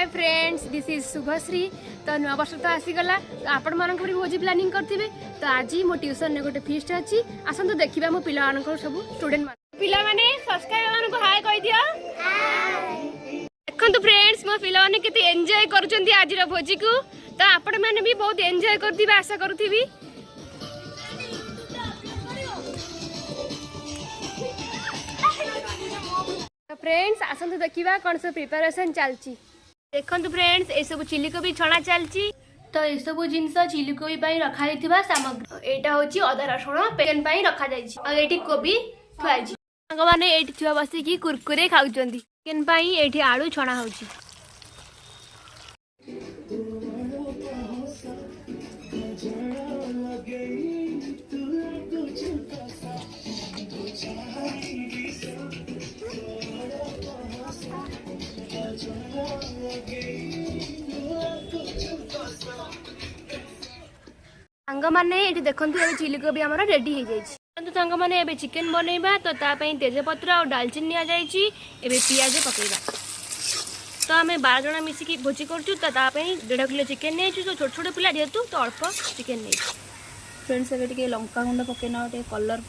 Hi friends, this is Shubhashree. तो नुआ वर्ष तो आसीगला, तो आपण मानक भी भोजी प्लानिंग करथिबे। तो आज मो ट्यूशन ने गोटे फीस्ट अछि, आसंतु देखिबा मो पिला मानक सब स्टूडेंट मान पिला माने सब्सक्राइब मानक हाय कहि दियो। हाय देखंतु फ्रेंड्स, मो पिला माने केते एन्जॉय करचंती आज रो भोजी को। तो आपण माने भी बहुत एन्जॉय करथिबे आशा करथिबी। फ्रेंड्स आसंतु देखिबा कोन सब प्रिपरेशन चलची। देखंतु फ्रेंड्स, ए सब चिली कोबी छणा चलची। तो ए सब जिंस चिली कोबी पई रखा जायतिबा सामग्री एटा होची अदा रसुण पेन पई रखा जायची। आ एटी कोबी थुआची। संग माने एटी छुआ बसी की कुरकुरे खाउचंती। पेन पई एटी आलू छणा होची। सांग मैंने ये देखु ये चिली कोबी आम रेडी हो जाए। सांग मैंने ये चिकेन बनइबा तो तापाई तेजपत्र और डालचीन नि जाइए। पियाज पकईबा। तो आम 12 जन मिसिकी भोजी करूँ। तो 1.5 किलो चिकेन नहीं तो छोट छोट पिला जेहतु तो अल्प चिकेन नहीं। फ्रेंड्स ये लंका गुंड पकईना टे कलर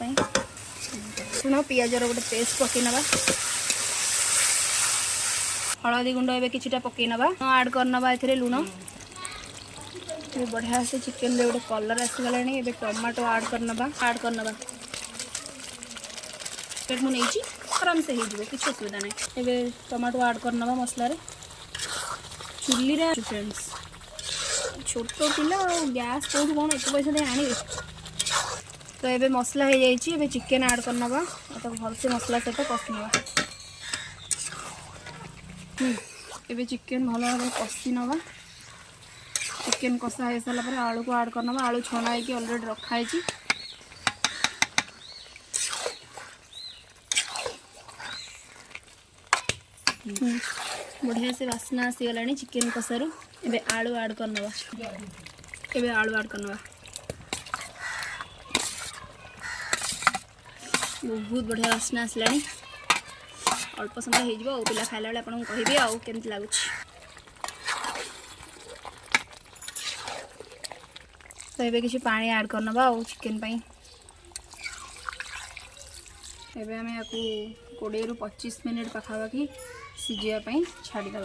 शुण पियाजर गोटे पेस्ट पकईनवा। हलदी गुंड ए किटा पकईनवा आड करनवा ए लुण बढ़िया से चिकेन गोटे कलर आसीगला। ए टमाटो आड करनवा पेट मुझे आराम से हो किसी असुविधा नहीं। ए टमाटो आड करनवा मसला रे चुली रे। फ्रेंड्स छोट पिला गैस कौन कौन एत पैसा दे आने। तो ये मसला हो जाए। चिकेन आड करनवा तो भलसे मसला सहित कषिनवा। ए चिकेन भल भाव कषि नवा। चिकेन कषा हो सारा पर आलू को आड करनवा। आलू छणा है ऑलरेडी रखाई। बढ़िया से वासना आसीगला चिकेन कषारू। ए आलू आड करनवा। आलू आड करनवा बहुत बढ़िया वासना आसला। अल्प समय हो पिला खाइला बेले आपन कहबे आउ केमति लागुछ। तो ये किसी पानी ऐड करनवा चिकेन पाई। एबे हमें याकू 20 ରୁ 25 मिनिट पाखापाखि सीझापी छाड़ीदे।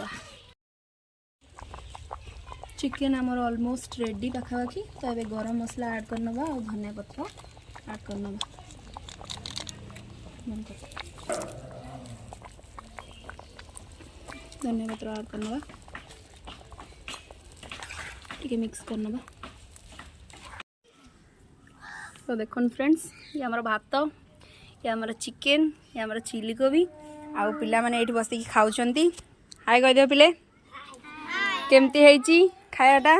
चिकेन आमर ऑलमोस्ट रेडी पाखापाखि। तो ये गरम मसला ऐड करनवा और धनिया पत्र ऐड करनवा। धनिया पत्र ऐड करनवा टिके मिक्स करनवा। तो देखो फ्रेंड्स, ये आमर भात, ये आमर चिकेन, ये आमर चिली कोबी आउ पिला माने एठी बसिकी खाउचंती। हाय कह दियो पिले केमती हेची खायाटा।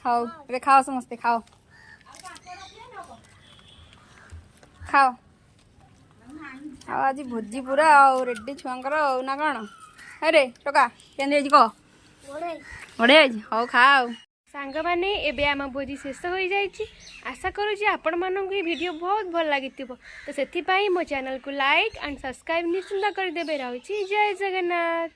खाओ ए खाओ समस्ते खाओ खाओ। आज भोजी पूरा रेडी छुआंकर ना कौन। अरे टोका केंद्र कह बढ़िया हौ खाओ। सांग माने एबे आम भोजी शेष हो जाइए। आशा करूँ आपण मानक वीडियो बहुत भल लगी। तो से मो चैनल को लाइक एंड सब्सक्राइब निश्चिंत करदे। रही जय जगन्नाथ।